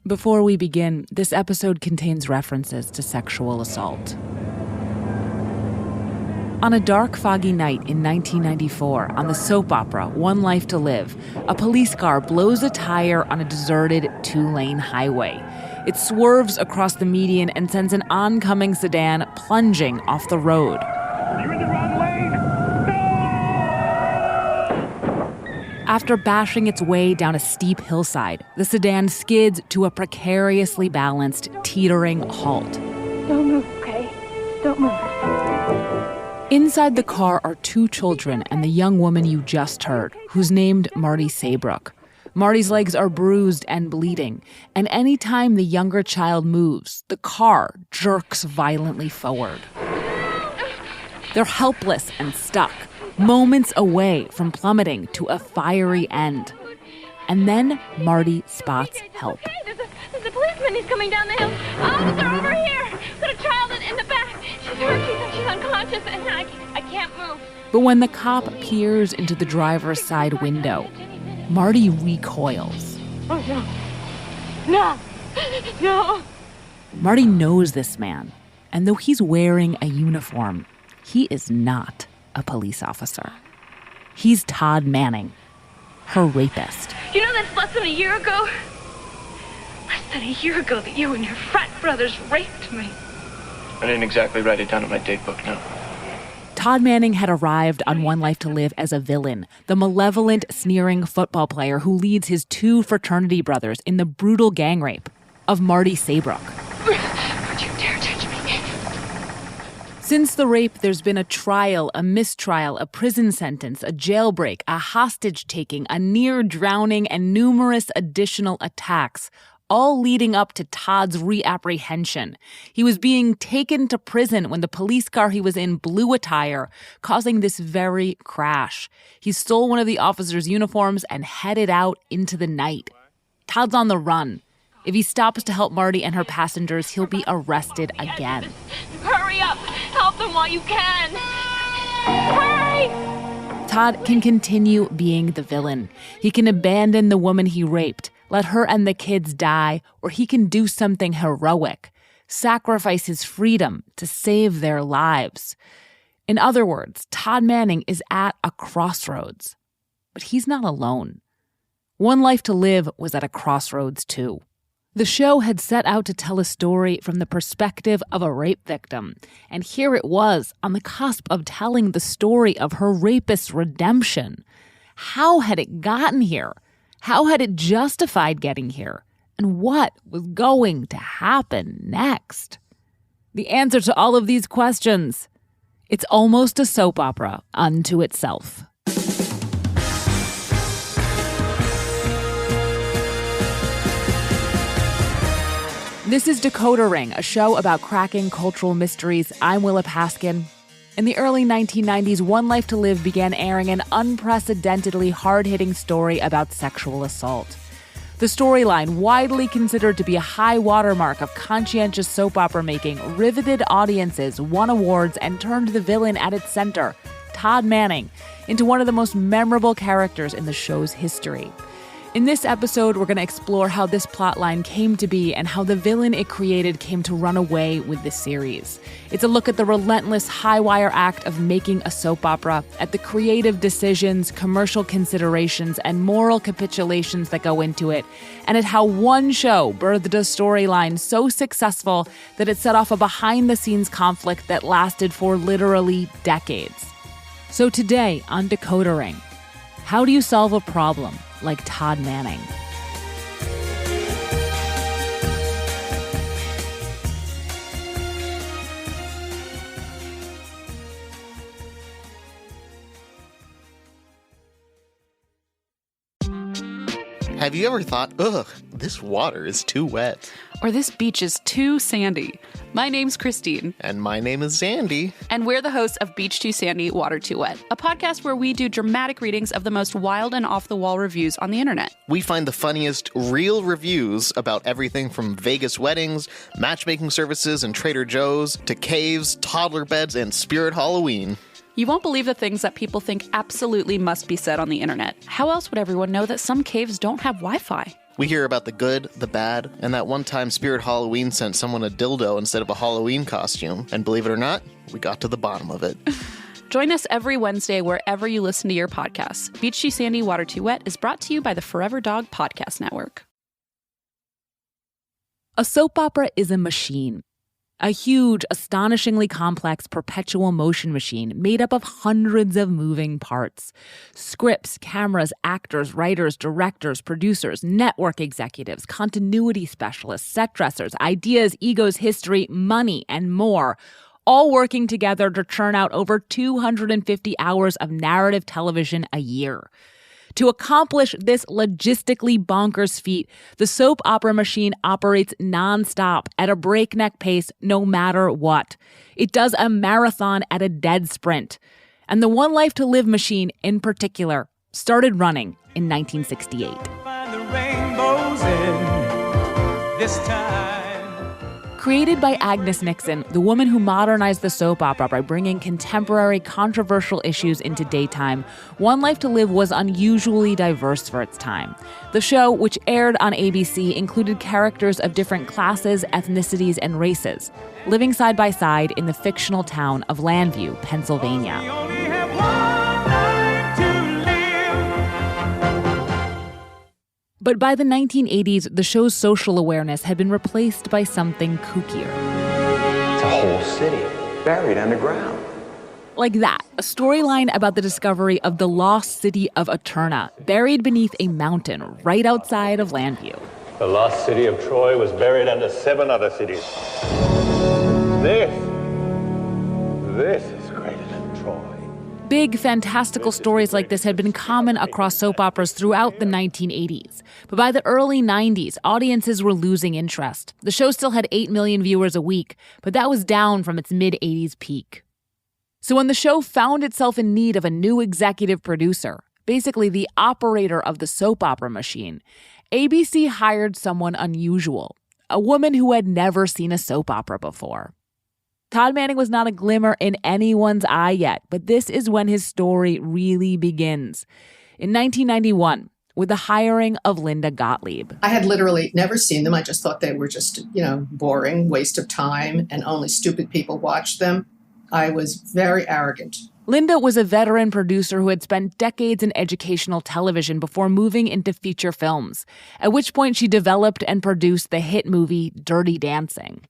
Before we begin, this episode contains references to sexual assault. On a dark, foggy night in 1994, on the soap opera One Life to Live, a police car blows a tire on a deserted two-lane highway. It swerves across the median and sends an oncoming sedan plunging off the road. You're in the wrong lane! No! After bashing its way down a steep hillside, the sedan skids to a precariously balanced, teetering halt. Don't move, okay? Don't move. Inside the car are two children and the young woman you just heard, who's named Marty Seabrook. Marty's legs are bruised and bleeding, and any time the younger child moves, the car jerks violently forward. They're helpless and stuck, moments away from plummeting to a fiery end. And then Marty spots help. Okay, there's a policeman. He's coming down the hill. Officer, over here. Got a child in the back. She's hurt. She's unconscious, and I can't move. But when the cop peers into the driver's side window, Marty recoils. Oh, no. No. Marty knows this man, and though he's wearing a uniform, he is not a police officer. He's Todd Manning, her rapist. You know that's less than a year ago? Less than a year ago that you and your frat brothers raped me. I didn't exactly write it down in my date book, no. Todd Manning had arrived on One Life to Live as a villain, the malevolent, sneering football player who leads his two fraternity brothers in the brutal gang rape of Marty Seabrook. Don't you dare touch me. Since the rape, there's been a trial, a mistrial, a prison sentence, a jailbreak, a hostage-taking, a near-drowning, and numerous additional attacks, all leading up to Todd's reapprehension. He was being taken to prison when the police car he was in blew a tire, causing this very crash. He stole one of the officers' uniforms and headed out into the night. Todd's on the run. If he stops to help Marty and her passengers, he'll be arrested again. Hurry up. Help them while you can. Hurry! Todd can continue being the villain. He can abandon the woman he raped, let her and the kids die, or he can do something heroic, sacrifice his freedom to save their lives. In other words, Todd Manning is at a crossroads. But he's not alone. One Life to Live was at a crossroads, too. The show had set out to tell a story from the perspective of a rape victim, and here it was on the cusp of telling the story of her rapist's redemption. How had it gotten here? How had it justified getting here? And what was going to happen next? The answer to all of these questions: it's almost a soap opera unto itself. This is Decoder Ring, a show about cracking cultural mysteries. I'm Willa Paskin. In the early 1990s, One Life to Live began airing an unprecedentedly hard-hitting story about sexual assault. The storyline, widely considered to be a high watermark of conscientious soap opera making, riveted audiences, won awards, and turned the villain at its center, Todd Manning, into one of the most memorable characters in the show's history. In this episode, we're going to explore how this plotline came to be and how the villain it created came to run away with the series. It's a look at the relentless high-wire act of making a soap opera, at the creative decisions, commercial considerations, and moral capitulations that go into it, and at how one show birthed a storyline so successful that it set off a behind-the-scenes conflict that lasted for literally decades. So today on Decoder Ring, how do you solve a problem like Todd Manning? Have you ever thought, ugh, this water is too wet? Or this beach is too sandy? My name's Christine. And my name is Zandy. And we're the hosts of Beach Too Sandy, Water Too Wet, a podcast where we do dramatic readings of the most wild and off-the-wall reviews on the internet. We find the funniest, real reviews about everything from Vegas weddings, matchmaking services and Trader Joe's, to caves, toddler beds, and Spirit Halloween. You won't believe the things that people think absolutely must be said on the internet. How else would everyone know that some caves don't have Wi-Fi? We hear about the good, the bad, and that one time Spirit Halloween sent someone a dildo instead of a Halloween costume. And believe it or not, we got to the bottom of it. Join us every Wednesday wherever you listen to your podcasts. Beach Too Sandy, Water Too Wet is brought to you by the Forever Dog Podcast Network. A soap opera is a machine. A huge, astonishingly complex perpetual motion machine made up of hundreds of moving parts. Scripts, cameras, actors, writers, directors, producers, network executives, continuity specialists, set dressers, ideas, egos, history, money, and more, all working together to churn out over 250 hours of narrative television a year. To accomplish this logistically bonkers feat, the soap opera machine operates nonstop at a breakneck pace no matter what. It does a marathon at a dead sprint. And the One Life to Live machine, in particular, started running in 1968. Find the rainbows in this time. Created by Agnes Nixon, the woman who modernized the soap opera by bringing contemporary, controversial issues into daytime, One Life to Live was unusually diverse for its time. The show, which aired on ABC, included characters of different classes, ethnicities, and races, living side by side in the fictional town of Landview, Pennsylvania. We only have one night to live. But by the 1980s, the show's social awareness had been replaced by something kookier. It's a whole city buried underground. Like that, a storyline about the discovery of the lost city of Eterna, buried beneath a mountain right outside of Landview. The lost city of Troy was buried under 7 other cities. This is greater than Troy. Big, fantastical stories like this had been common across soap operas throughout the 1980s. But by the early 90s, audiences were losing interest. The show still had 8 million viewers a week, but that was down from its mid-80s peak. So when the show found itself in need of a new executive producer, basically the operator of the soap opera machine, ABC hired someone unusual, a woman who had never seen a soap opera before. Todd Manning was not a glimmer in anyone's eye yet, but this is when his story really begins. In 1991, with the hiring of Linda Gottlieb. I had literally never seen them. I just thought they were just, boring, waste of time, and only stupid people watched them. I was very arrogant. Linda was a veteran producer who had spent decades in educational television before moving into feature films, at which point she developed and produced the hit movie Dirty Dancing.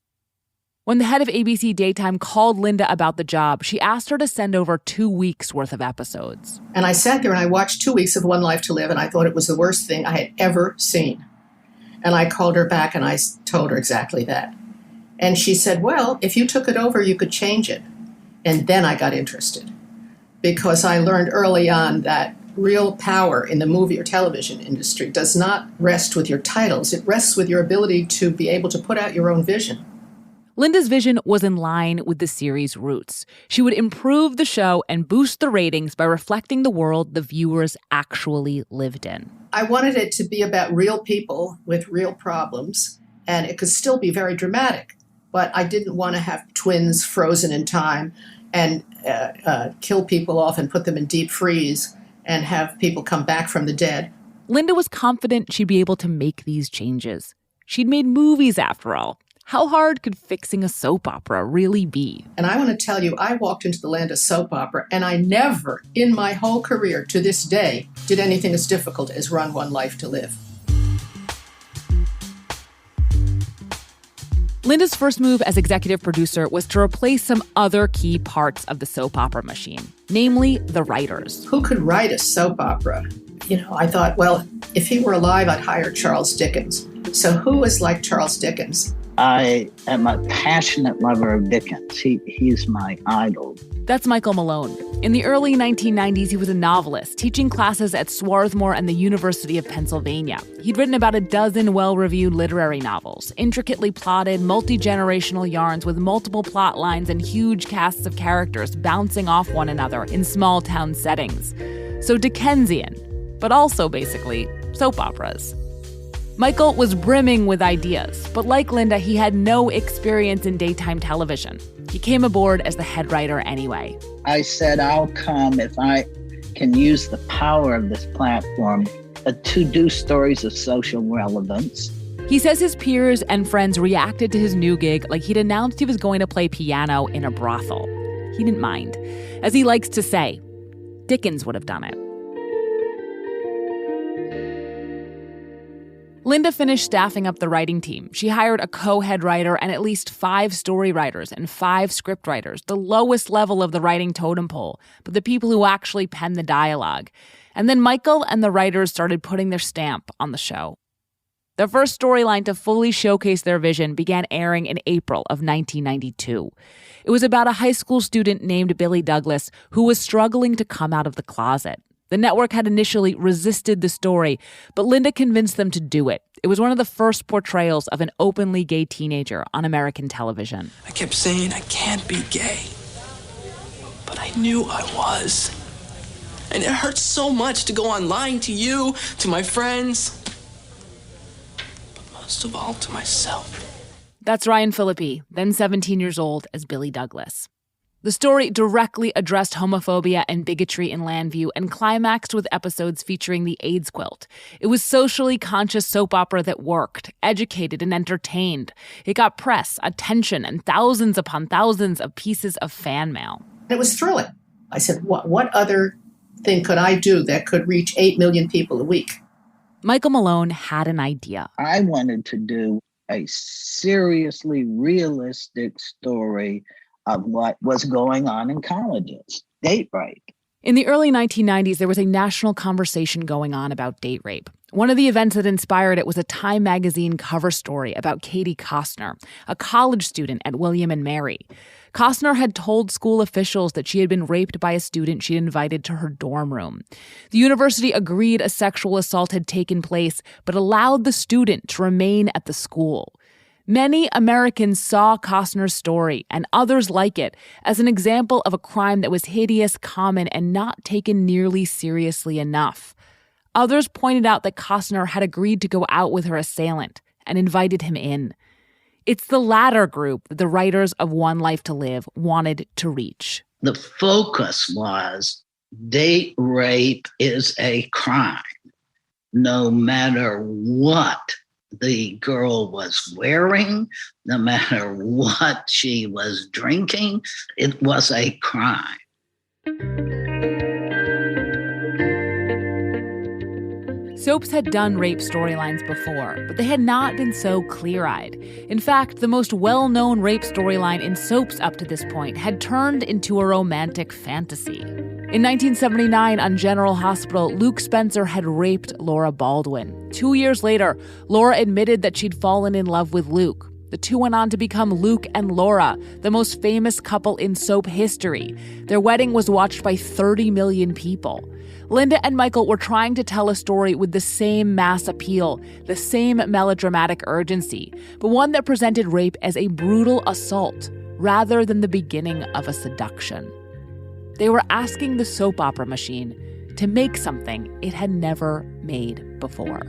When the head of ABC Daytime called Linda about the job, she asked her to send over 2 weeks' worth of episodes. And I sat there and I watched 2 weeks of One Life to Live, and I thought it was the worst thing I had ever seen. And I called her back and I told her exactly that. And she said, well, if you took it over, you could change it. And then I got interested, because I learned early on that real power in the movie or television industry does not rest with your titles. It rests with your ability to be able to put out your own vision. Linda's vision was in line with the series' roots. She would improve the show and boost the ratings by reflecting the world the viewers actually lived in. I wanted it to be about real people with real problems, and it could still be very dramatic. But I didn't want to have twins frozen in time and kill people off and put them in deep freeze and have people come back from the dead. Linda was confident she'd be able to make these changes. She'd made movies, after all. How hard could fixing a soap opera really be? And I want to tell you, I walked into the land of soap opera, and I never, in my whole career to this day, did anything as difficult as run One Life to Live. Linda's first move as executive producer was to replace some other key parts of the soap opera machine, namely the writers. Who could write a soap opera? I thought, well, if he were alive, I'd hire Charles Dickens. So who is like Charles Dickens? I am a passionate lover of Dickens. He's my idol. That's Michael Malone. In the early 1990s, he was a novelist, teaching classes at Swarthmore and the University of Pennsylvania. He'd written about a dozen well-reviewed literary novels, intricately plotted, multi-generational yarns with multiple plot lines and huge casts of characters bouncing off one another in small-town settings. So Dickensian, but also basically soap operas. Michael was brimming with ideas, but like Linda, he had no experience in daytime television. He came aboard as the head writer anyway. I said, I'll come if I can use the power of this platform to do stories of social relevance. He says his peers and friends reacted to his new gig like he'd announced he was going to play piano in a brothel. He didn't mind. As he likes to say, Dickens would have done it. Linda finished staffing up the writing team. She hired a co-head writer and at least 5 story writers and 5 script writers, the lowest level of the writing totem pole, but the people who actually pen the dialogue. And then Michael and the writers started putting their stamp on the show. The first storyline to fully showcase their vision began airing in April of 1992. It was about a high school student named Billy Douglas who was struggling to come out of the closet. The network had initially resisted the story, but Linda convinced them to do it. It was one of the first portrayals of an openly gay teenager on American television. I kept saying I can't be gay, but I knew I was. And it hurts so much to go on lying to you, to my friends, but most of all to myself. That's Ryan Phillippe, then 17 years old, as Billy Douglas. The story directly addressed homophobia and bigotry in Llanview and climaxed with episodes featuring the AIDS quilt. It was socially conscious soap opera that worked, educated, and entertained. It got press, attention, and thousands upon thousands of pieces of fan mail. It was thrilling. I said, what other thing could I do that could reach 8 million people a week? Michael Malone had an idea. I wanted to do a seriously realistic story of what was going on in colleges, date rape. In the early 1990s, there was a national conversation going on about date rape. One of the events that inspired it was a Time magazine cover story about Katie Costner, a college student at William and Mary. Costner had told school officials that she had been raped by a student she'd invited to her dorm room. The university agreed a sexual assault had taken place, but allowed the student to remain at the school. Many Americans saw Costner's story, and others like it, as an example of a crime that was hideous, common, and not taken nearly seriously enough. Others pointed out that Costner had agreed to go out with her assailant and invited him in. It's the latter group that the writers of One Life to Live wanted to reach. The focus was date rape is a crime, no matter what the girl was wearing, no matter what she was drinking, it was a crime. Soaps had done rape storylines before, but they had not been so clear-eyed. In fact, the most well-known rape storyline in soaps up to this point had turned into a romantic fantasy. In 1979, on General Hospital, Luke Spencer had raped Laura Baldwin. 2 years later, Laura admitted that she'd fallen in love with Luke. The two went on to become Luke and Laura, the most famous couple in soap history. Their wedding was watched by 30 million people. Linda and Michael were trying to tell a story with the same mass appeal, the same melodramatic urgency, but one that presented rape as a brutal assault rather than the beginning of a seduction. They were asking the soap opera machine to make something it had never made before.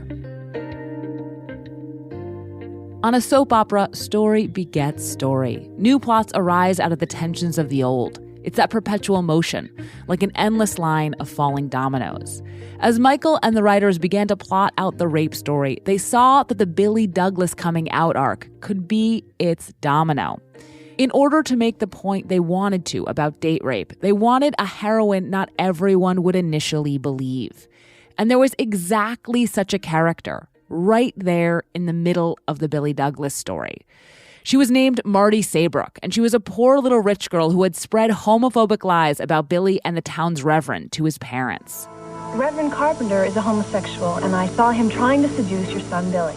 On a soap opera, story begets story. New plots arise out of the tensions of the old. It's that perpetual motion, like an endless line of falling dominoes. As Michael and the writers began to plot out the rape story, they saw that the Billy Douglas coming out arc could be its domino. In order to make the point they wanted to about date rape, they wanted a heroine not everyone would initially believe. And there was exactly such a character, right there in the middle of the Billy Douglas story. She was named Marty Seabrook, and she was a poor little rich girl who had spread homophobic lies about Billy and the town's reverend to his parents. Reverend Carpenter is a homosexual, and I saw him trying to seduce your son, Billy.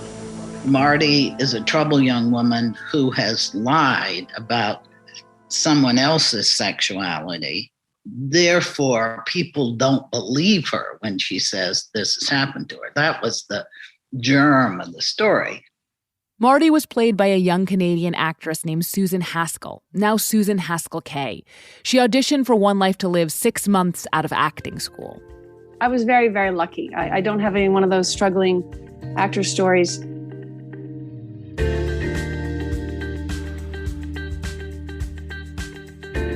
Marty is a troubled young woman who has lied about someone else's sexuality. Therefore, people don't believe her when she says this has happened to her. That was the germ of the story. Marty was played by a young Canadian actress named Susan Haskell, now Susan Haskell Kay. She auditioned for One Life to Live 6 months out of acting school. I was very, very lucky. I don't have any one of those struggling actor stories.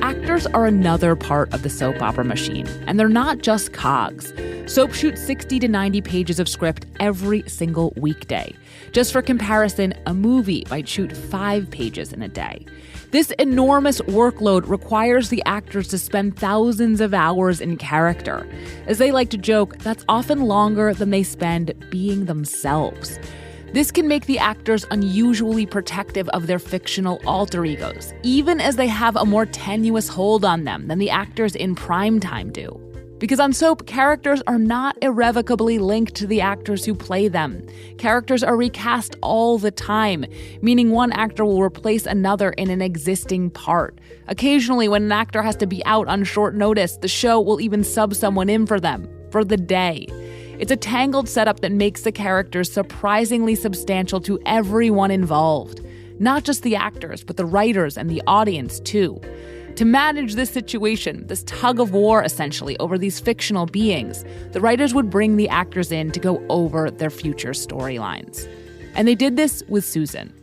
Actors are another part of the soap opera machine, and they're not just cogs. Soap shoots 60 to 90 pages of script every single weekday. Just for comparison, a movie might shoot 5 pages in a day. This enormous workload requires the actors to spend thousands of hours in character. As they like to joke, that's often longer than they spend being themselves. This can make the actors unusually protective of their fictional alter egos, even as they have a more tenuous hold on them than the actors in primetime do. Because on soap, characters are not irrevocably linked to the actors who play them. Characters are recast all the time, meaning one actor will replace another in an existing part. Occasionally, when an actor has to be out on short notice, the show will even sub someone in for them, for the day. It's a tangled setup that makes the characters surprisingly substantial to everyone involved. Not just the actors, but the writers and the audience, too. To manage this situation, this tug of war essentially over these fictional beings, the writers would bring the actors in to go over their future storylines. And they did this with Susan.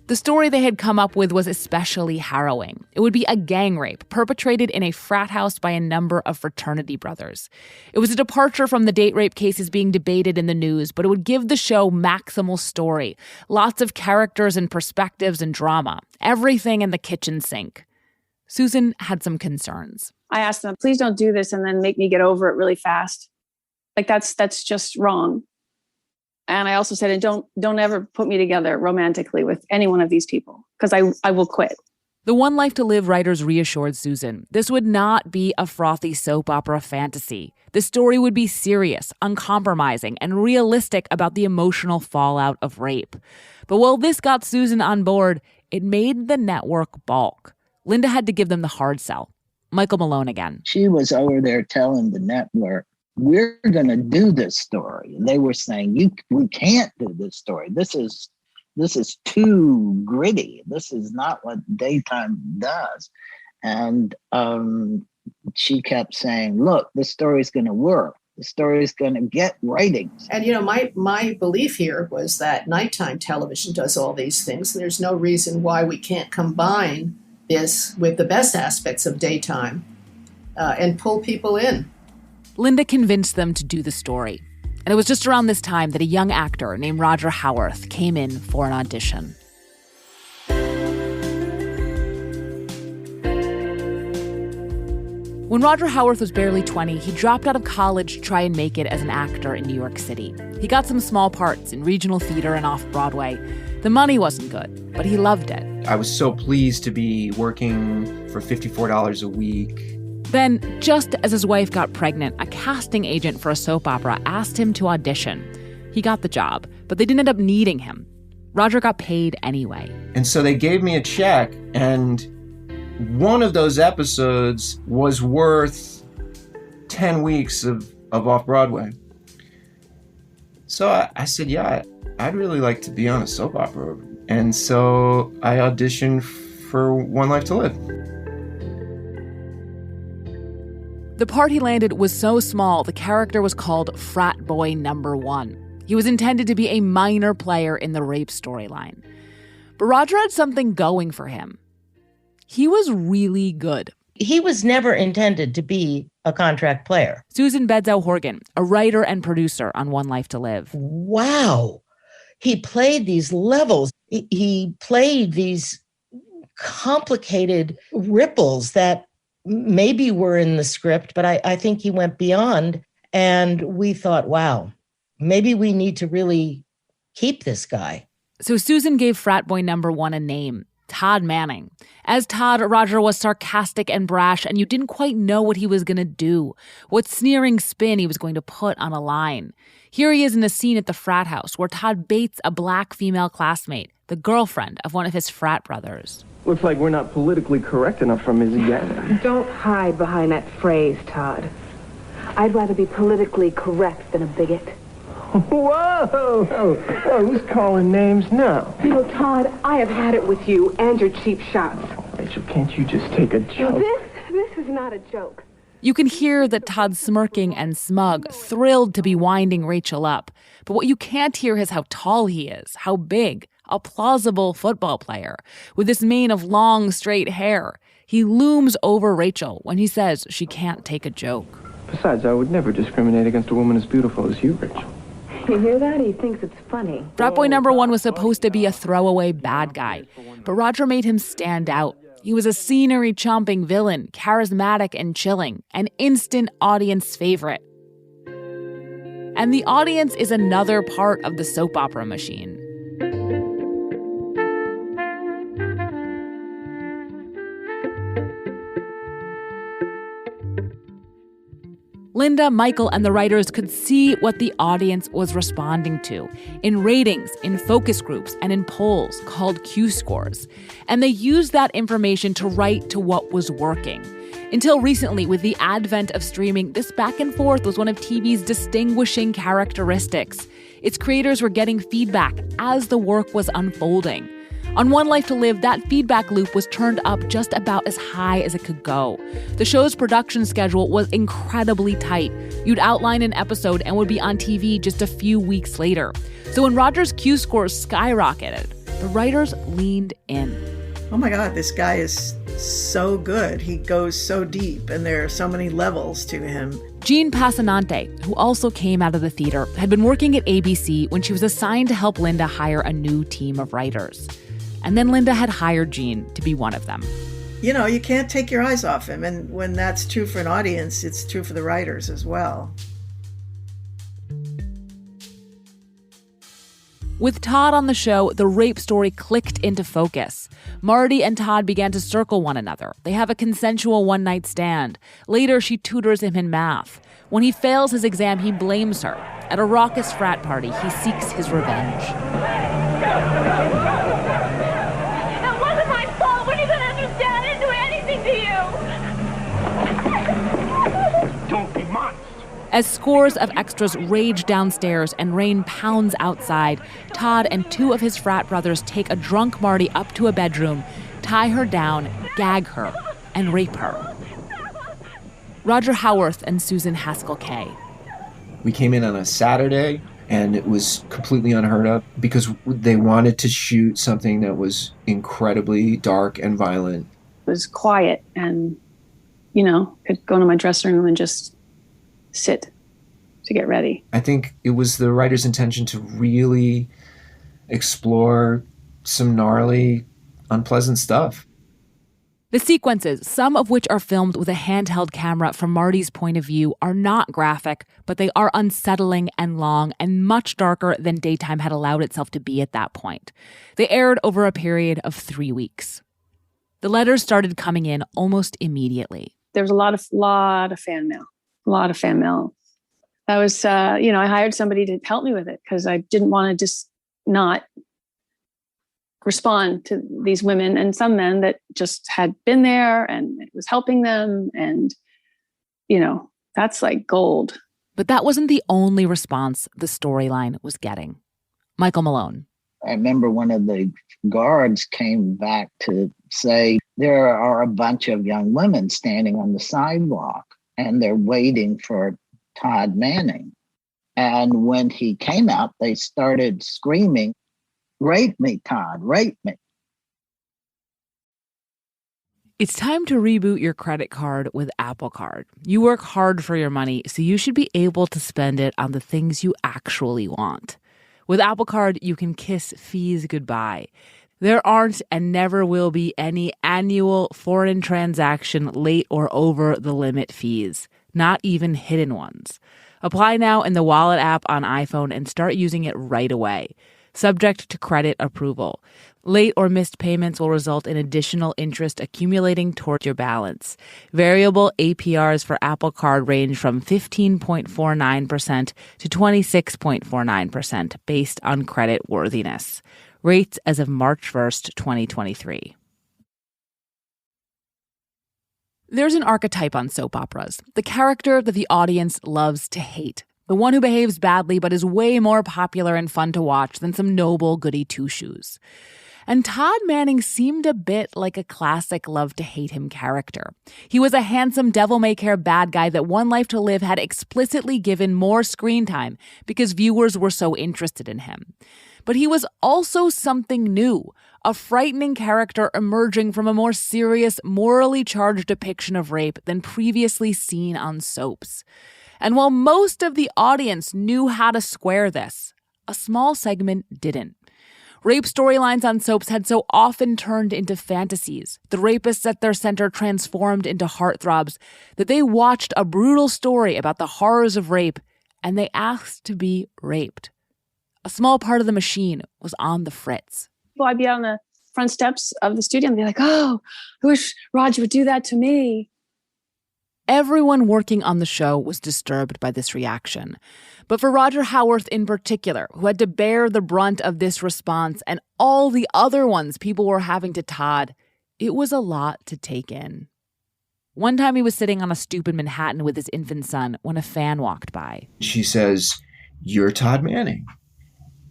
The story they had come up with was especially harrowing. It would be a gang rape perpetrated in a frat house by a number of fraternity brothers. It was a departure from the date rape cases being debated in the news, but it would give the show maximal story, lots of characters and perspectives and drama, everything in the kitchen sink. Susan had some concerns. I asked them, please don't do this and then make me get over it really fast. Like that's just wrong. And I also said, and don't ever put me together romantically with any one of these people, because I will quit. The One Life to Live writers reassured Susan this would not be a frothy soap opera fantasy. The story would be serious, uncompromising, and realistic about the emotional fallout of rape. But while this got Susan on board, it made the network balk. Linda had to give them the hard sell. Michael Malone again. She was over there telling the network, we're going to do this story. And they were saying, we can't do this story. This is too gritty. This is not what daytime does. And she kept saying, look, this story is going to work. The story is going to get ratings. And, my belief here was that nighttime television does all these things. And there's no reason why we can't combine this with the best aspects of daytime and pull people in. Linda convinced them to do the story. And it was just around this time that a young actor named Roger Howarth came in for an audition. When Roger Howarth was barely 20, he dropped out of college to try and make it as an actor in New York City. He got some small parts in regional theater and off-Broadway. The money wasn't good, but he loved it. I was so pleased to be working for $54 a week. Then, just as his wife got pregnant, a casting agent for a soap opera asked him to audition. He got the job, but they didn't end up needing him. Roger got paid anyway. And so they gave me a check, and one of those episodes was worth 10 weeks of off-Broadway. So I said, yeah, I'd really like to be on a soap opera. And so I auditioned for One Life to Live. The part he landed was so small, the character was called Frat Boy Number 1. He was intended to be a minor player in the rape storyline. But Roger had something going for him. He was really good. He was never intended to be a contract player. Susan Bedzow-Horgan, a writer and producer on One Life to Live. Wow. He played these levels. He played these complicated ripples that maybe were in the script, but I think he went beyond. And we thought, wow, maybe we need to really keep this guy. So Susan gave Frat Boy Number 1 a name, Todd Manning. As Todd, Roger was sarcastic and brash, and you didn't quite know what he was going to do, what sneering spin he was going to put on a line. Here he is in a scene at the frat house where Todd baits a black female classmate, the girlfriend of one of his frat brothers. Looks like we're not politically correct enough for Ms. Gannon. Don't hide behind that phrase, Todd. I'd rather be politically correct than a bigot. Whoa! Who's calling names now? Todd, I have had it with you and your cheap shots. Rachel, can't you just take a joke? This is not a joke. You can hear that Todd's smirking and smug, thrilled to be winding Rachel up. But what you can't hear is how tall he is, how big, a plausible football player, with this mane of long, straight hair. He looms over Rachel when he says she can't take a joke. Besides, I would never discriminate against a woman as beautiful as you, Rich. You hear that? He thinks it's funny. Frat boy number one was supposed to be a throwaway bad guy, but Roger made him stand out. He was a scenery-chomping villain, charismatic and chilling, an instant audience favorite. And the audience is another part of the soap opera machine. Linda, Michael, and the writers could see what the audience was responding to in ratings, in focus groups, and in polls called Q-scores. And they used that information to write to what was working. Until recently, with the advent of streaming, this back and forth was one of TV's distinguishing characteristics. Its creators were getting feedback as the work was unfolding. On One Life to Live, that feedback loop was turned up just about as high as it could go. The show's production schedule was incredibly tight. You'd outline an episode and would be on TV just a few weeks later. So when Roger's Q-scores skyrocketed, the writers leaned in. Oh my God, this guy is so good. He goes so deep, and there are so many levels to him. Jean Passanante, who also came out of the theater, had been working at ABC when she was assigned to help Linda hire a new team of writers. And then Linda had hired Jean to be one of them. You know, you can't take your eyes off him. And when that's true for an audience, it's true for the writers as well. With Todd on the show, the rape story clicked into focus. Marty and Todd began to circle one another. They have a consensual one-night stand. Later, she tutors him in math. When he fails his exam, he blames her. At a raucous frat party, he seeks his revenge. It wasn't my fault. When are you going to understand? I didn't do anything to you. Don't be modest. As scores of extras rage downstairs and rain pounds outside, Todd and two of his frat brothers take a drunk Marty up to a bedroom, tie her down, gag her, and rape her. Roger Howarth and Susan Haskell Kay. We came in on a Saturday, and it was completely unheard of because they wanted to shoot something that was incredibly dark and violent. It was quiet and, could go into my dressing room and just sit to get ready. I think it was the writer's intention to really explore some gnarly, unpleasant stuff. The sequences, some of which are filmed with a handheld camera from Marty's point of view, are not graphic, but they are unsettling and long and much darker than daytime had allowed itself to be at that point. They aired over a period of 3 weeks. The letters started coming in almost immediately. There was a lot of fan mail. A lot of fan mail. That was, I hired somebody to help me with it because I didn't want to just not respond to these women and some men that just had been there and it was helping them. And, that's like gold. But that wasn't the only response the storyline was getting. Michael Malone. I remember one of the guards came back to say, there are a bunch of young women standing on the sidewalk and they're waiting for Todd Manning. And when he came out, they started screaming, rape me, Todd, rape me. It's time to reboot your credit card with Apple Card. You work hard for your money, so you should be able to spend it on the things you actually want. With Apple Card, you can kiss fees goodbye. There aren't and never will be any annual foreign transaction late or over the limit fees, not even hidden ones. Apply now in the Wallet app on iPhone and start using it right away. Subject to credit approval. Late or missed payments will result in additional interest accumulating toward your balance. Variable APRs for Apple Card range from 15.49% to 26.49% based on credit worthiness. Rates as of March 1st, 2023. There's an archetype on soap operas, the character that the audience loves to hate. The one who behaves badly but is way more popular and fun to watch than some noble goody two-shoes. And Todd Manning seemed a bit like a classic love-to-hate-him character. He was a handsome devil-may-care bad guy that One Life to Live had explicitly given more screen time because viewers were so interested in him. But he was also something new, a frightening character emerging from a more serious, morally charged depiction of rape than previously seen on soaps. And while most of the audience knew how to square this, a small segment didn't. Rape storylines on soaps had so often turned into fantasies, the rapists at their center transformed into heartthrobs, that they watched a brutal story about the horrors of rape and they asked to be raped. A small part of the machine was on the fritz. Well, I'd be on the front steps of the studio and be like, oh, I wish Roger would do that to me. Everyone working on the show was disturbed by this reaction. But for Roger Howarth in particular, who had to bear the brunt of this response and all the other ones people were having to Todd, it was a lot to take in. One time he was sitting on a stoop in Manhattan with his infant son when a fan walked by. She says, "You're Todd Manning."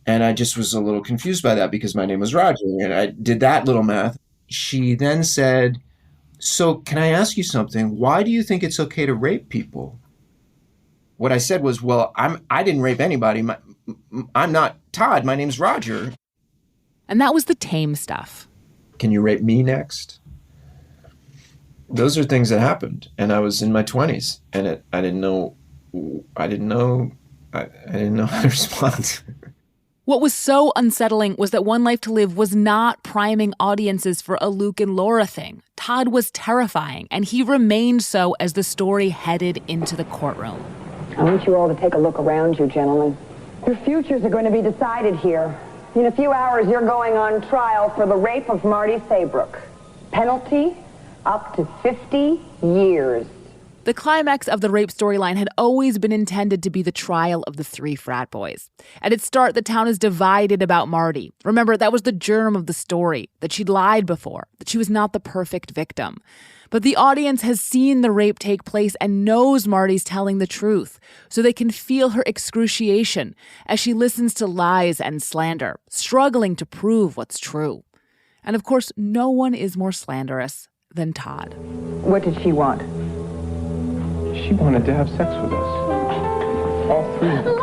And I just was a little confused by that because my name was Roger. And I did that little math. She then said, "So can I ask you something? Why do you think it's okay to rape people?" What I said was, well, I didn't rape anybody. I'm not Todd. My name's Roger. And that was the tame stuff. Can you rape me next? Those are things that happened. And I was in my 20s. And I didn't know how to respond. What was so unsettling was that One Life to Live was not priming audiences for a Luke and Laura thing. Todd was terrifying, and he remained so as the story headed into the courtroom. I want you all to take a look around you, gentlemen. Your futures are going to be decided here. In a few hours, you're going on trial for the rape of Marty Seabrook. Penalty, up to 50 years. The climax of the rape storyline had always been intended to be the trial of the three frat boys. At its start, the town is divided about Marty. Remember, that was the germ of the story, that she'd lied before, that she was not the perfect victim. But the audience has seen the rape take place and knows Marty's telling the truth, so they can feel her excruciation as she listens to lies and slander, struggling to prove what's true. And of course, no one is more slanderous than Todd. What did she want? She wanted to have sex with us. All three of them.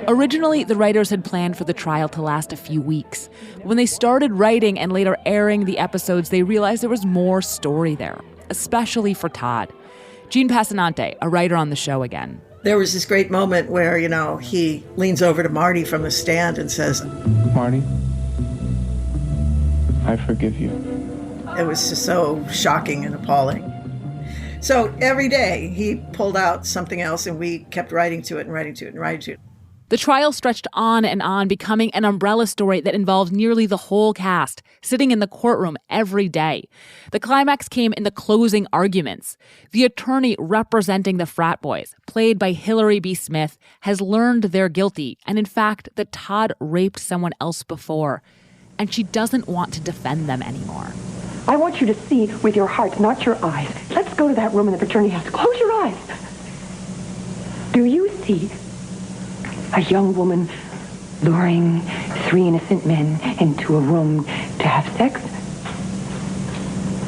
Originally, the writers had planned for the trial to last a few weeks. But when they started writing and later airing the episodes, they realized there was more story there, especially for Todd. Gene Passanante, a writer on the show again. There was this great moment where, he leans over to Marty from the stand and says, "Marty, I forgive you." It was just so shocking and appalling. So every day he pulled out something else and we kept writing to it and writing to it and writing to it. The trial stretched on, becoming an umbrella story that involved nearly the whole cast, sitting in the courtroom every day. The climax came in the closing arguments. The attorney representing the frat boys, played by Hillary B. Smith, has learned they're guilty, and in fact, that Todd raped someone else before. And she doesn't want to defend them anymore. I want you to see with your heart, not your eyes. Let's go to that room in the fraternity house. Close your eyes. Do you see a young woman luring three innocent men into a room to have sex?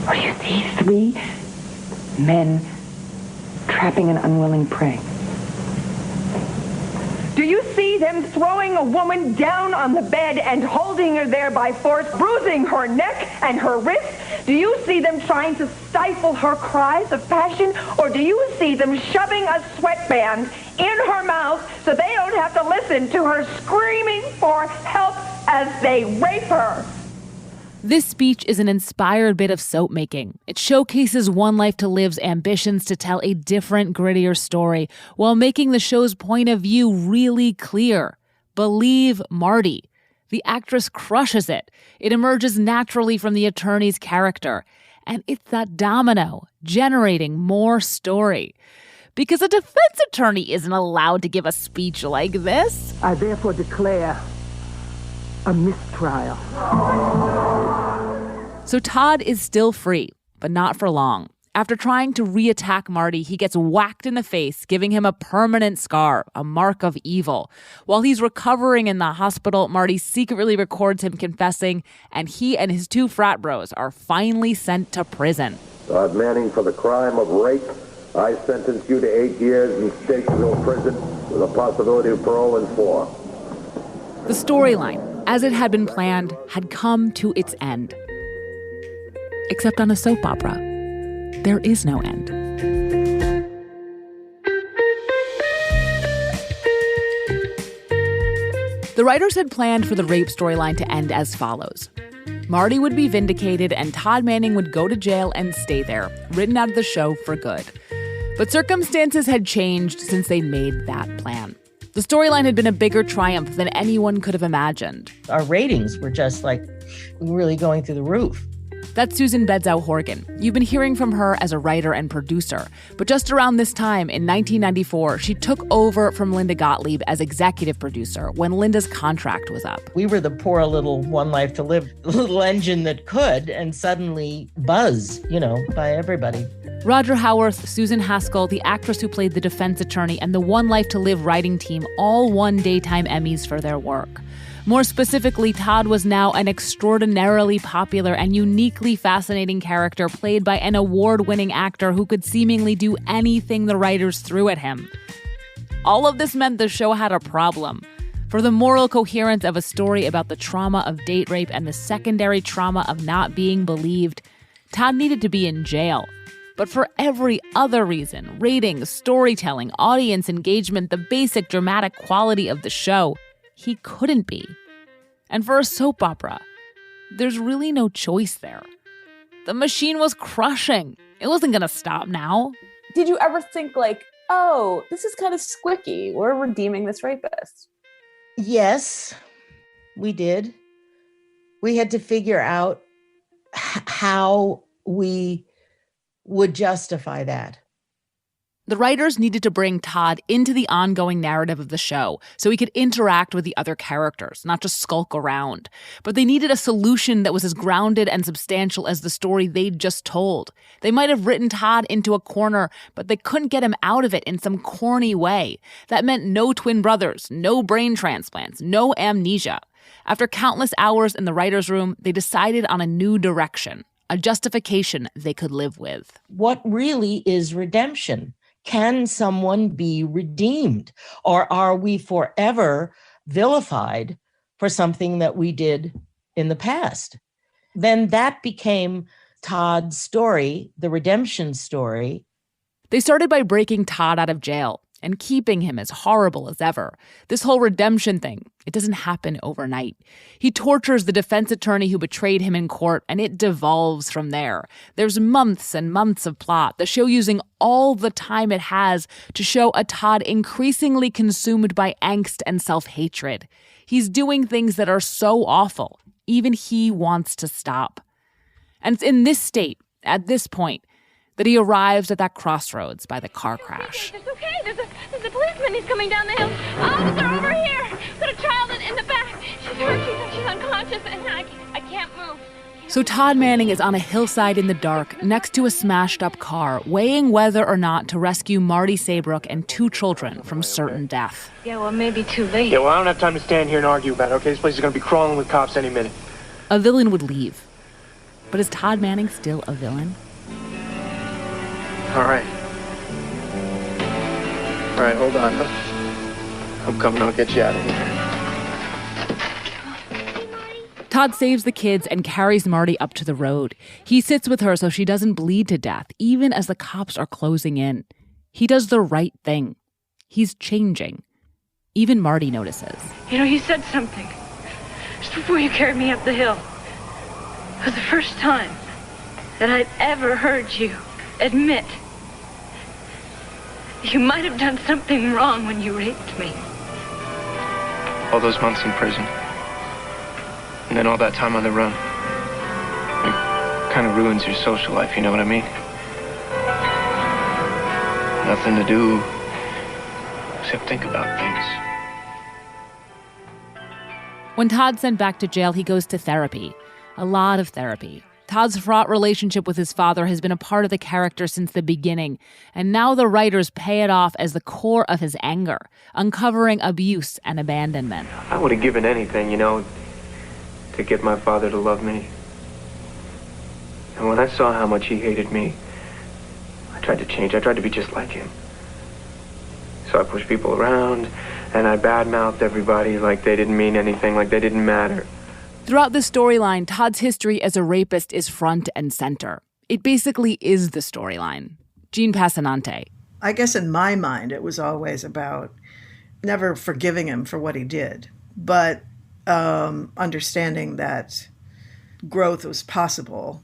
Or do you see three men trapping an unwilling prey? Do you see them throwing a woman down on the bed and holding her there by force, bruising her neck and her wrists? Do you see them trying to stifle her cries of passion? Or do you see them shoving a sweatband in her mouth so they don't have to listen to her screaming for help as they rape her? This speech is an inspired bit of soap making. It showcases One Life to Live's ambitions to tell a different, grittier story while making the show's point of view really clear. Believe Marty. The actress crushes it. It emerges naturally from the attorney's character. And it's that domino generating more story. Because a defense attorney isn't allowed to give a speech like this. I therefore declare a mistrial. So Todd is still free, but not for long. After trying to re-attack Marty, he gets whacked in the face, giving him a permanent scar, a mark of evil. While he's recovering in the hospital, Marty secretly records him confessing, and he and his 2 frat bros are finally sent to prison. Todd Manning, for the crime of rape, I sentence you to 8 years in Statesville prison with a possibility of parole in 4. The storyline, as it had been planned, had come to its end. Except on a soap opera, there is no end. The writers had planned for the rape storyline to end as follows. Marty would be vindicated and Todd Manning would go to jail and stay there, written out of the show for good. But circumstances had changed since they made that plan. The storyline had been a bigger triumph than anyone could have imagined. Our ratings were just really going through the roof. That's Susan Bedzow-Horgan. You've been hearing from her as a writer and producer. But just around this time, in 1994, she took over from Linda Gottlieb as executive producer when Linda's contract was up. We were the poor little One Life to Live little engine that could, and suddenly buzz, by everybody. Roger Howarth, Susan Haskell, the actress who played the defense attorney, and the One Life to Live writing team all won Daytime Emmys for their work. More specifically, Todd was now an extraordinarily popular and uniquely fascinating character played by an award-winning actor who could seemingly do anything the writers threw at him. All of this meant the show had a problem. For the moral coherence of a story about the trauma of date rape and the secondary trauma of not being believed, Todd needed to be in jail. But for every other reason, ratings, storytelling, audience engagement, the basic dramatic quality of the show, he couldn't be. And for a soap opera, there's really no choice there. The machine was crushing. It wasn't going to stop now. Did you ever think oh, this is kind of squicky. We're redeeming this rapist? Yes, we did. We had to figure out how we would justify that. The writers needed to bring Todd into the ongoing narrative of the show so he could interact with the other characters, not just skulk around. But they needed a solution that was as grounded and substantial as the story they'd just told. They might have written Todd into a corner, but they couldn't get him out of it in some corny way. That meant no twin brothers, no brain transplants, no amnesia. After countless hours in the writer's room, they decided on a new direction, a justification they could live with. What really is redemption? Can someone be redeemed? Or are we forever vilified for something that we did in the past? Then that became Todd's story, the redemption story. They started by breaking Todd out of jail and keeping him as horrible as ever. This whole redemption thing, it doesn't happen overnight. He tortures the defense attorney who betrayed him in court, and it devolves from there. There's months and months of plot, the show using all the time it has to show a Todd increasingly consumed by angst and self-hatred. He's doing things that are so awful, even he wants to stop. And it's in this state, at this point, that he arrives at that crossroads by the car crash. It's okay. There's a policeman. He's coming down the hill. Officer, over here. Got a child in the back. She's hurt. She's unconscious, and I can't move. So Todd Manning is on a hillside in the dark next to a smashed-up car, weighing whether or not to rescue Marty Seabrook and 2 children from certain death. Yeah, well, maybe too late. Yeah, well, I don't have time to stand here and argue about it, okay? This place is going to be crawling with cops any minute. A villain would leave. But is Todd Manning still a villain? All right, hold on. I'm coming. I'll get you out of here. Todd saves the kids and carries Marty up to the road. He sits with her so she doesn't bleed to death, even as the cops are closing in. He does the right thing. He's changing. Even Marty notices. You said something just before you carried me up the hill. It was the first time that I'd ever heard you admit you might have done something wrong when you raped me. All those months in prison, and then all that time on the run, it kind of ruins your social life, you know what I mean? Nothing to do except think about things. When Todd's sent back to jail, he goes to therapy. A lot of therapy. Todd's fraught relationship with his father has been a part of the character since the beginning, and now the writers pay it off as the core of his anger, uncovering abuse and abandonment. I would have given anything, to get my father to love me. And when I saw how much he hated me, I tried to change. I tried to be just like him. So I pushed people around, and I badmouthed everybody like they didn't mean anything, like they didn't matter. Throughout the storyline, Todd's history as a rapist is front and center. It basically is the storyline. Jean Passanante. I guess in my mind, it was always about never forgiving him for what he did, but understanding that growth was possible.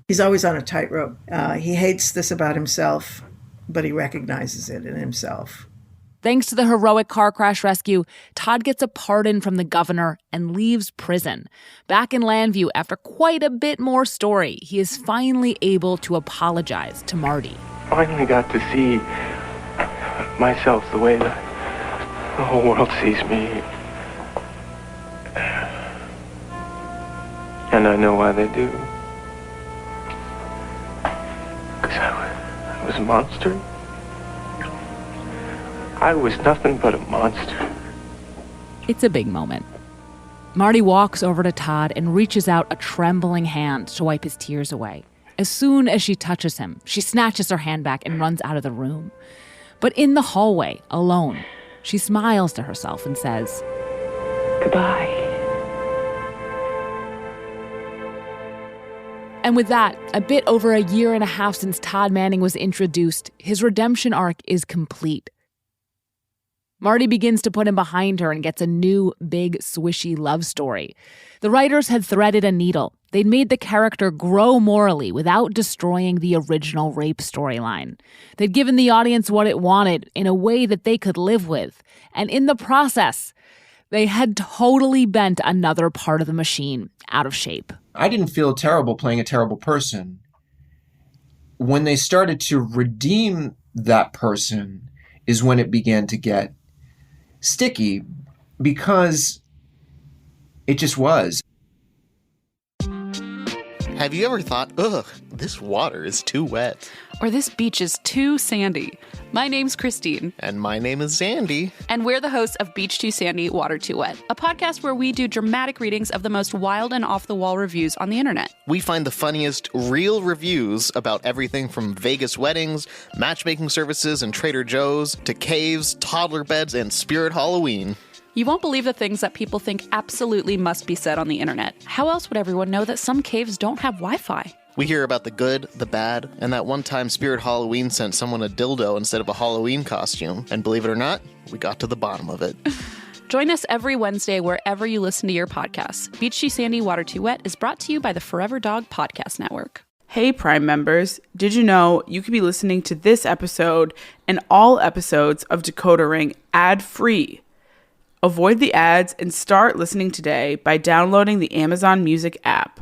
He's always on a tightrope. He hates this about himself, but he recognizes it in himself. Thanks to the heroic car crash rescue, Todd gets a pardon from the governor and leaves prison. Back in Landview, after quite a bit more story, he is finally able to apologize to Marty. Finally got to see myself the way that the whole world sees me. And I know why they do. Because I was a monster. I was nothing but a monster. It's a big moment. Marty walks over to Todd and reaches out a trembling hand to wipe his tears away. As soon as she touches him, she snatches her hand back and runs out of the room. But in the hallway, alone, she smiles to herself and says, "Goodbye." And with that, a bit over a year and a half since Todd Manning was introduced, his redemption arc is complete. Marty begins to put him behind her and gets a new, big, swishy love story. The writers had threaded a needle. They'd made the character grow morally without destroying the original rape storyline. They'd given the audience what it wanted in a way that they could live with. And in the process, they had totally bent another part of the machine out of shape. I didn't feel terrible playing a terrible person. When they started to redeem that person is when it began to get sticky, because it just was. Have you ever thought, ugh, this water is too wet? Or this beach is too sandy? My name's Christine. And my name is Zandy. And we're the hosts of Beach Too Sandy, Water Too Wet, a podcast where we do dramatic readings of the most wild and off-the-wall reviews on the internet. We find the funniest real reviews about everything from Vegas weddings, matchmaking services and Trader Joe's, to caves, toddler beds, and Spirit Halloween. You won't believe the things that people think absolutely must be said on the internet. How else would everyone know that some caves don't have Wi-Fi? We hear about the good, the bad, and that one time Spirit Halloween sent someone a dildo instead of a Halloween costume. And believe it or not, we got to the bottom of it. Join us every Wednesday wherever you listen to your podcasts. Beach Too Sandy, Water Too Wet is brought to you by the Forever Dog Podcast Network. Hey Prime members, did you know you could be listening to this episode and all episodes of Decoder Ring ad-free? Avoid the ads and start listening today by downloading the Amazon Music app.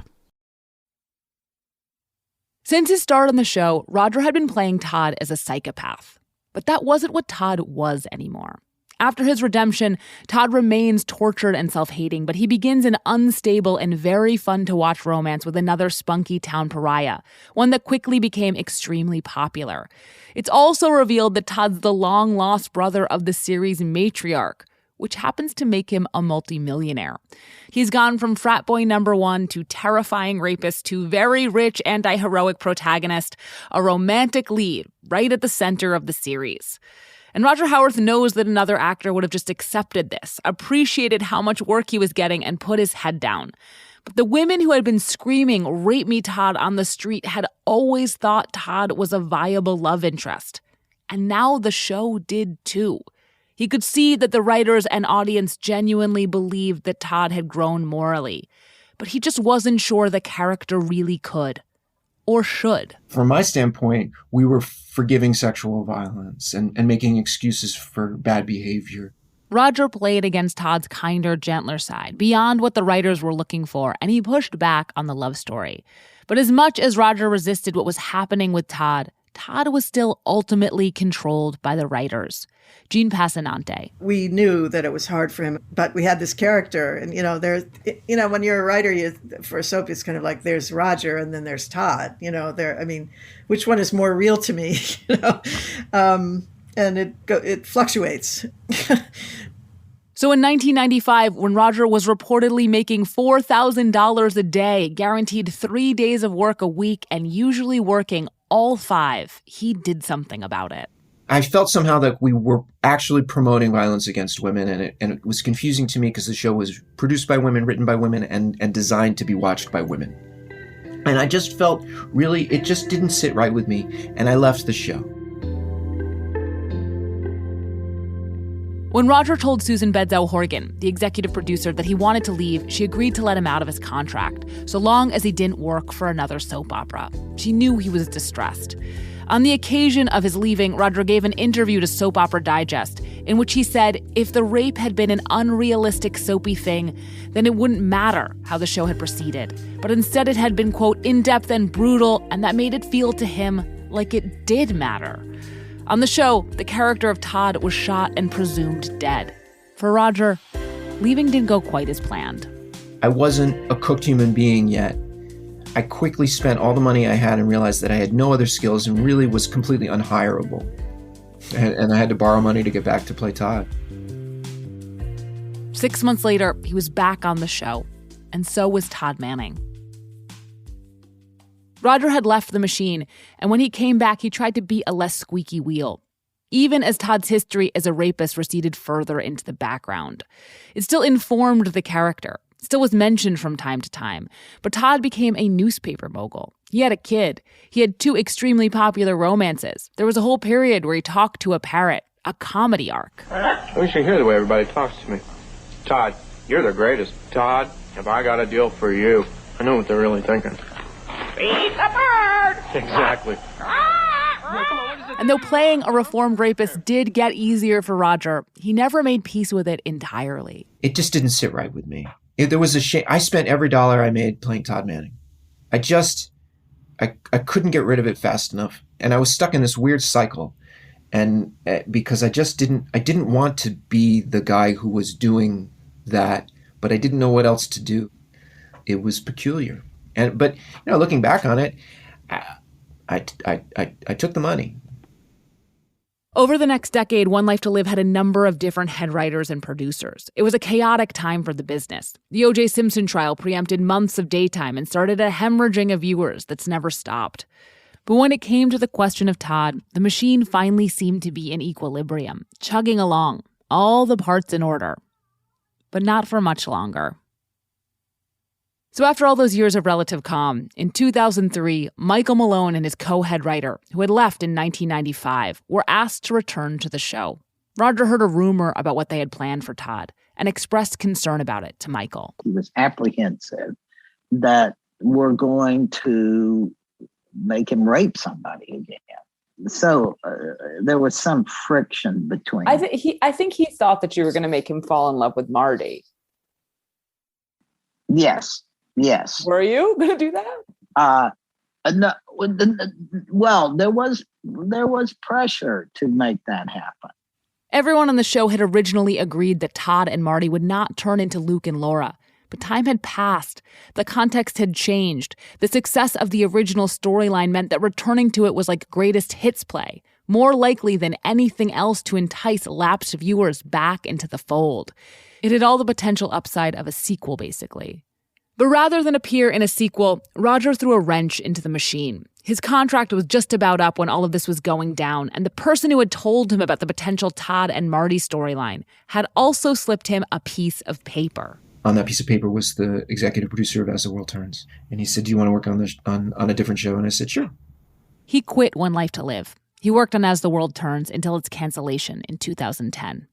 Since his start on the show, Roger had been playing Todd as a psychopath. But that wasn't what Todd was anymore. After his redemption, Todd remains tortured and self-hating, but he begins an unstable and very fun-to-watch romance with another spunky town pariah, one that quickly became extremely popular. It's also revealed that Todd's the long-lost brother of the series' matriarch, which happens to make him a multimillionaire. He's gone from frat boy number one to terrifying rapist to very rich anti-heroic protagonist, a romantic lead right at the center of the series. And Roger Howarth knows that another actor would have just accepted this, appreciated how much work he was getting, and put his head down. But the women who had been screaming, "Rape me, Todd," on the street had always thought Todd was a viable love interest. And now the show did too. He could see that the writers and audience genuinely believed that Todd had grown morally, but he just wasn't sure the character really could or should. From my standpoint, we were forgiving sexual violence and making excuses for bad behavior. Roger played against Todd's kinder, gentler side, beyond what the writers were looking for, and he pushed back on the love story. But as much as Roger resisted what was happening with Todd, Todd was still ultimately controlled by the writers. Jean Passanante. We knew that it was hard for him, but we had this character, and when you're a writer, for a soap, it's kind of like there's Roger and then there's Todd. Which one is more real to me? And it fluctuates. So in 1995, when Roger was reportedly making $4,000 a day, guaranteed 3 days of work a week, and usually working all 5, he did something about it. I felt somehow that we were actually promoting violence against women, and it was confusing to me because the show was produced by women, written by women, and designed to be watched by women. And I just felt it just didn't sit right with me, and I left the show. When Roger told Susan Bedzel-Horgan, the executive producer, that he wanted to leave, she agreed to let him out of his contract, so long as he didn't work for another soap opera. She knew he was distressed. On the occasion of his leaving, Roger gave an interview to Soap Opera Digest in which he said if the rape had been an unrealistic soapy thing, then it wouldn't matter how the show had proceeded. But instead it had been, quote, in-depth and brutal, and that made it feel to him like it did matter. On the show, the character of Todd was shot and presumed dead. For Roger, leaving didn't go quite as planned. I wasn't a cooked human being yet. I quickly spent all the money I had and realized that I had no other skills and really was completely unhireable. And I had to borrow money to get back to play Todd. 6 months later, he was back on the show, and so was Todd Manning. Roger had left the machine, and when he came back, he tried to be a less squeaky wheel, even as Todd's history as a rapist receded further into the background. It still informed the character, still was mentioned from time to time, but Todd became a newspaper mogul. He had a kid. He had 2 extremely popular romances. There was a whole period where he talked to a parrot, a comedy arc. I wish you hear the way everybody talks to me. Todd, you're the greatest. Todd, have I got a deal for you? I know what they're really thinking. Feed the bird! Exactly. And though playing a reformed rapist did get easier for Roger, he never made peace with it entirely. It just didn't sit right with me. There was a shame. I spent every dollar I made playing Todd Manning. I couldn't get rid of it fast enough. And I was stuck in this weird cycle. And because I didn't want to be the guy who was doing that, but I didn't know what else to do. It was peculiar. But looking back on it, I took the money. Over the next decade, One Life to Live had a number of different head writers and producers. It was a chaotic time for the business. The O.J. Simpson trial preempted months of daytime and started a hemorrhaging of viewers that's never stopped. But when it came to the question of Todd, the machine finally seemed to be in equilibrium, chugging along, all the parts in order. But not for much longer. So after all those years of relative calm, in 2003, Michael Malone and his co-head writer, who had left in 1995, were asked to return to the show. Roger heard a rumor about what they had planned for Todd and expressed concern about it to Michael. He was apprehensive that we're going to make him rape somebody again. So there was some friction between. I think he thought that you were going to make him fall in love with Marty. Yes. Were you going to do that? No. Well, there was pressure to make that happen. Everyone on the show had originally agreed that Todd and Marty would not turn into Luke and Laura. But time had passed. The context had changed. The success of the original storyline meant that returning to it was like greatest hits play, more likely than anything else to entice lapsed viewers back into the fold. It had all the potential upside of a sequel, basically. But rather than appear in a sequel, Roger threw a wrench into the machine. His contract was just about up when all of this was going down, and the person who had told him about the potential Todd and Marty storyline had also slipped him a piece of paper. On that piece of paper was the executive producer of As the World Turns. And he said, do you want to work on a different show? And I said, sure. He quit One Life to Live. He worked on As the World Turns until its cancellation in 2010.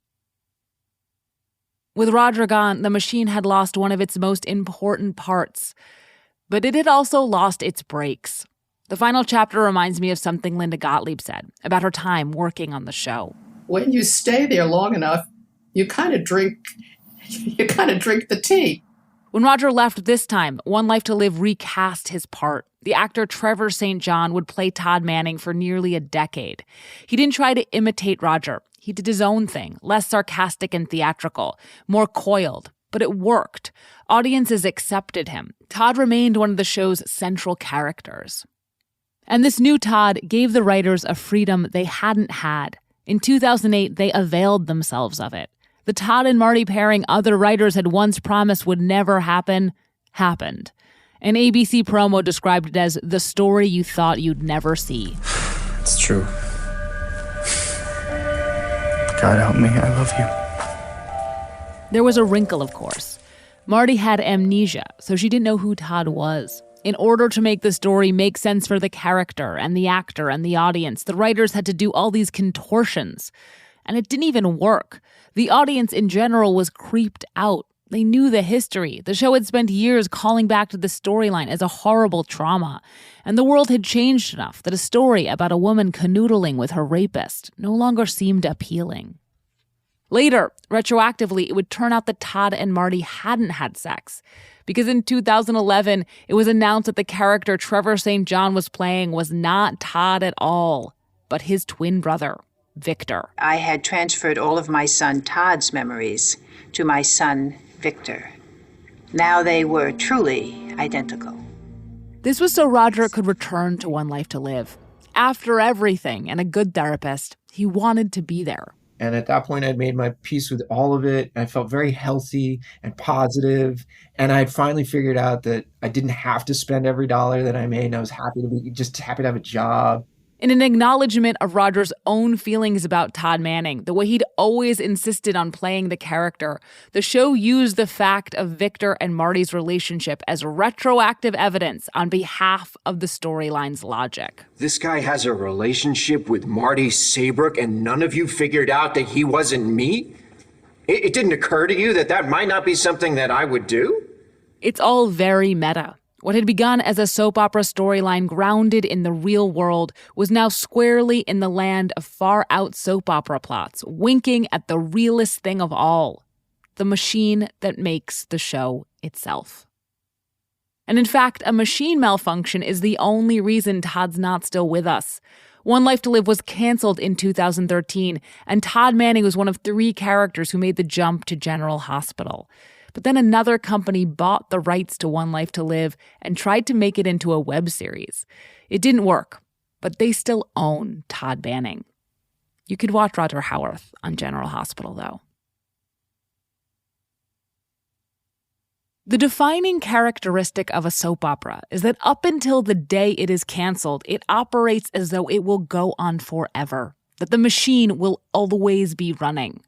With Roger gone, the machine had lost one of its most important parts. But it had also lost its brakes. The final chapter reminds me of something Linda Gottlieb said about her time working on the show. When you stay there long enough, you kind of drink the tea. When Roger left this time, One Life to Live recast his part. The actor Trevor St. John would play Todd Manning for nearly a decade. He didn't try to imitate Roger. He did his own thing, less sarcastic and theatrical, more coiled. But it worked. Audiences accepted him. Todd remained one of the show's central characters. And this new Todd gave the writers a freedom they hadn't had. In 2008, they availed themselves of it. The Todd and Marty pairing other writers had once promised would never happen, happened. An ABC promo described it as the story you thought you'd never see. It's true. God help me, I love you. There was a wrinkle, of course. Marty had amnesia, so she didn't know who Todd was. In order to make the story make sense for the character and the actor and the audience, the writers had to do all these contortions. And it didn't even work. The audience in general was creeped out. They knew the history. The show had spent years calling back to the storyline as a horrible trauma. And the world had changed enough that a story about a woman canoodling with her rapist no longer seemed appealing. Later, retroactively, it would turn out that Todd and Marty hadn't had sex. Because in 2011, it was announced that the character Trevor St. John was playing was not Todd at all, but his twin brother, Victor. I had transferred all of my son Todd's memories to my son Victor. Now they were truly identical. This was so Roger could return to One Life to Live. After everything and a good therapist, he wanted to be there. And at that point, I'd made my peace with all of it. I felt very healthy and positive. And I had finally figured out that I didn't have to spend every dollar that I made. And I was happy to have a job. In an acknowledgement of Roger's own feelings about Todd Manning, the way he'd always insisted on playing the character, the show used the fact of Victor and Marty's relationship as retroactive evidence on behalf of the storyline's logic. This guy has a relationship with Marty Seabrook, and none of you figured out that he wasn't me? It didn't occur to you that that might not be something that I would do? It's all very meta. What had begun as a soap opera storyline grounded in the real world was now squarely in the land of far-out soap opera plots, winking at the realest thing of all, the machine that makes the show itself. And in fact, a machine malfunction is the only reason Todd's not still with us. One Life to Live was canceled in 2013, and Todd Manning was one of 3 characters who made the jump to General Hospital. But then another company bought the rights to One Life to Live and tried to make it into a web series. It didn't work, but they still own Todd Manning. You could watch Roger Howarth on General Hospital, though. The defining characteristic of a soap opera is that up until the day it is canceled, it operates as though it will go on forever, that the machine will always be running.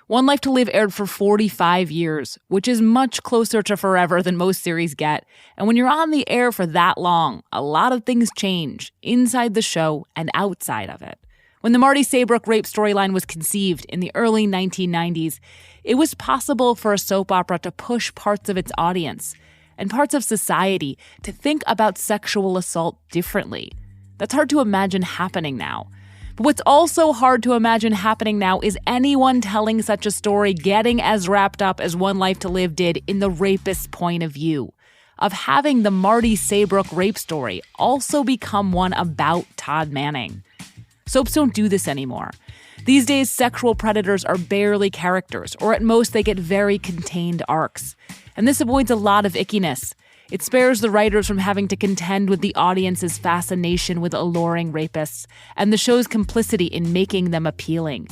One Life to Live aired for 45 years, which is much closer to forever than most series get. And when you're on the air for that long, a lot of things change inside the show and outside of it. When the Marty Seabrook rape storyline was conceived in the early 1990s, it was possible for a soap opera to push parts of its audience and parts of society to think about sexual assault differently. That's hard to imagine happening now. But what's also hard to imagine happening now is anyone telling such a story getting as wrapped up as One Life to Live did in the rapist's point of view, of having the Marty Seabrook rape story also become one about Todd Manning. Soaps don't do this anymore. These days, sexual predators are barely characters, or at most they get very contained arcs. And this avoids a lot of ickiness. It spares the writers from having to contend with the audience's fascination with alluring rapists and the show's complicity in making them appealing.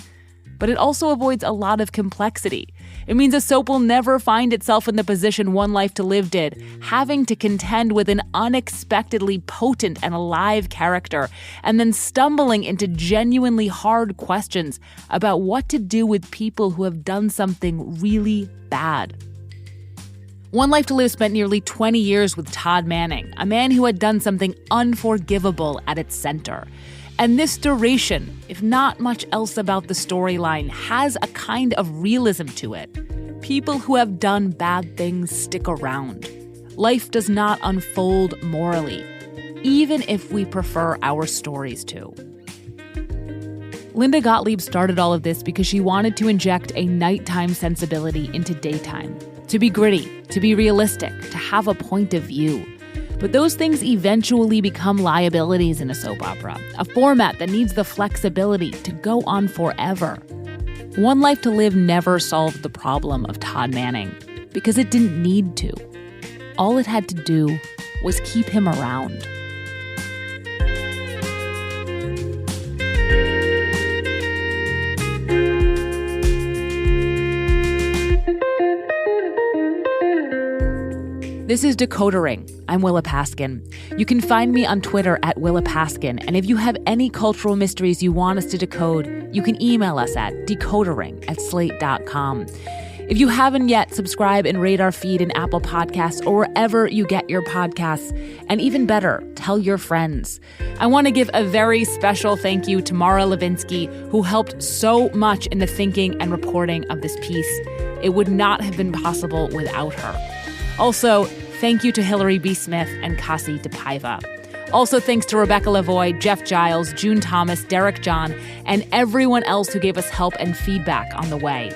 But it also avoids a lot of complexity. It means a soap will never find itself in the position One Life to Live did, having to contend with an unexpectedly potent and alive character, and then stumbling into genuinely hard questions about what to do with people who have done something really bad. One Life to Live spent nearly 20 years with Todd Manning, a man who had done something unforgivable at its center. And this duration, if not much else about the storyline, has a kind of realism to it. People who have done bad things stick around. Life does not unfold morally, even if we prefer our stories to. Linda Gottlieb started all of this because she wanted to inject a nighttime sensibility into daytime. To be gritty, to be realistic, to have a point of view. But those things eventually become liabilities in a soap opera, a format that needs the flexibility to go on forever. One Life to Live never solved the problem of Todd Manning because it didn't need to. All it had to do was keep him around. This is Decoder Ring. I'm Willa Paskin. You can find me on Twitter at Willa Paskin, and if you have any cultural mysteries you want us to decode, you can email us at decodering@slate.com. If you haven't yet, subscribe and rate our feed in Apple Podcasts or wherever you get your podcasts. And even better, tell your friends. I want to give a very special thank you to Mara Levinsky, who helped so much in the thinking and reporting of this piece. It would not have been possible without her. Also, thank you to Hillary B. Smith and Kasi DePaiva. Also, thanks to Rebecca Lavoie, Jeff Giles, June Thomas, Derek John, and everyone else who gave us help and feedback on the way.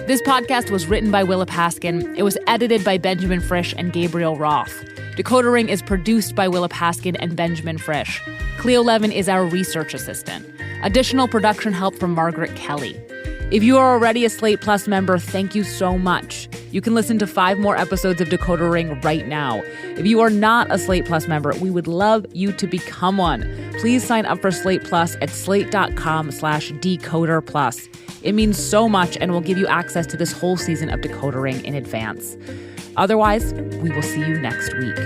This podcast was written by Willa Paskin. It was edited by Benjamin Frisch and Gabriel Roth. Decoder Ring is produced by Willa Paskin and Benjamin Frisch. Cleo Levin is our research assistant. Additional production help from Margaret Kelly. If you are already a Slate Plus member, thank you so much. You can listen to 5 more episodes of Decoder Ring right now. If you are not a Slate Plus member, we would love you to become one. Please sign up for Slate Plus at slate.com/decoder plus. It means so much and will give you access to this whole season of Decoder Ring in advance. Otherwise, we will see you next week.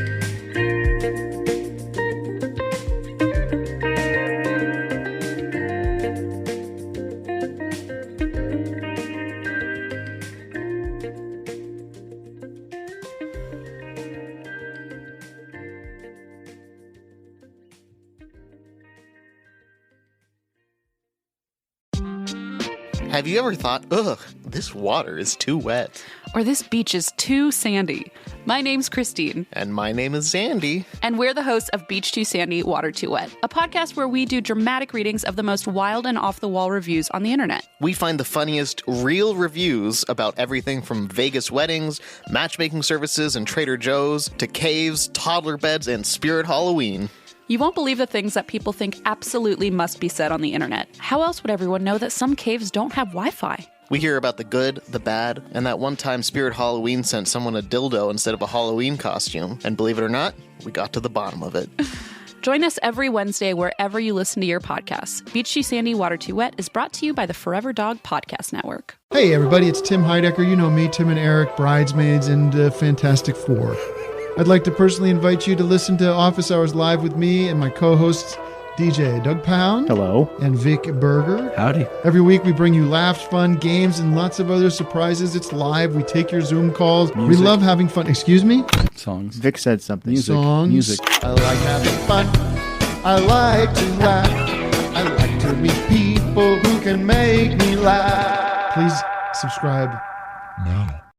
Have you ever thought, ugh, this water is too wet? Or this beach is too sandy? My name's Christine. And my name is Zandy. And we're the hosts of Beach Too Sandy, Water Too Wet, a podcast where we do dramatic readings of the most wild and off-the-wall reviews on the internet. We find the funniest real reviews about everything from Vegas weddings, matchmaking services and Trader Joe's, to caves, toddler beds, and Spirit Halloween. You won't believe the things that people think absolutely must be said on the internet. How else would everyone know that some caves don't have Wi-Fi? We hear about the good, the bad, and that one time Spirit Halloween sent someone a dildo instead of a Halloween costume. And believe it or not, we got to the bottom of it. Join us every Wednesday wherever you listen to your podcasts. Beach Too Sandy, Water Too Wet is brought to you by the Forever Dog Podcast Network. Hey everybody, it's Tim Heidecker. You know me, Tim and Eric, Bridesmaids, and Fantastic Four. I'd like to personally invite you to listen to Office Hours Live with me and my co-hosts, DJ Doug Pound. Hello. And Vic Berger. Howdy. Every week we bring you laughs, fun, games, and lots of other surprises. It's live. We take your Zoom calls. Music. We love having fun. Excuse me? Songs. Vic said something. Music. Songs. Music. I like having fun. I like to laugh. I like to meet people who can make me laugh. Please subscribe now.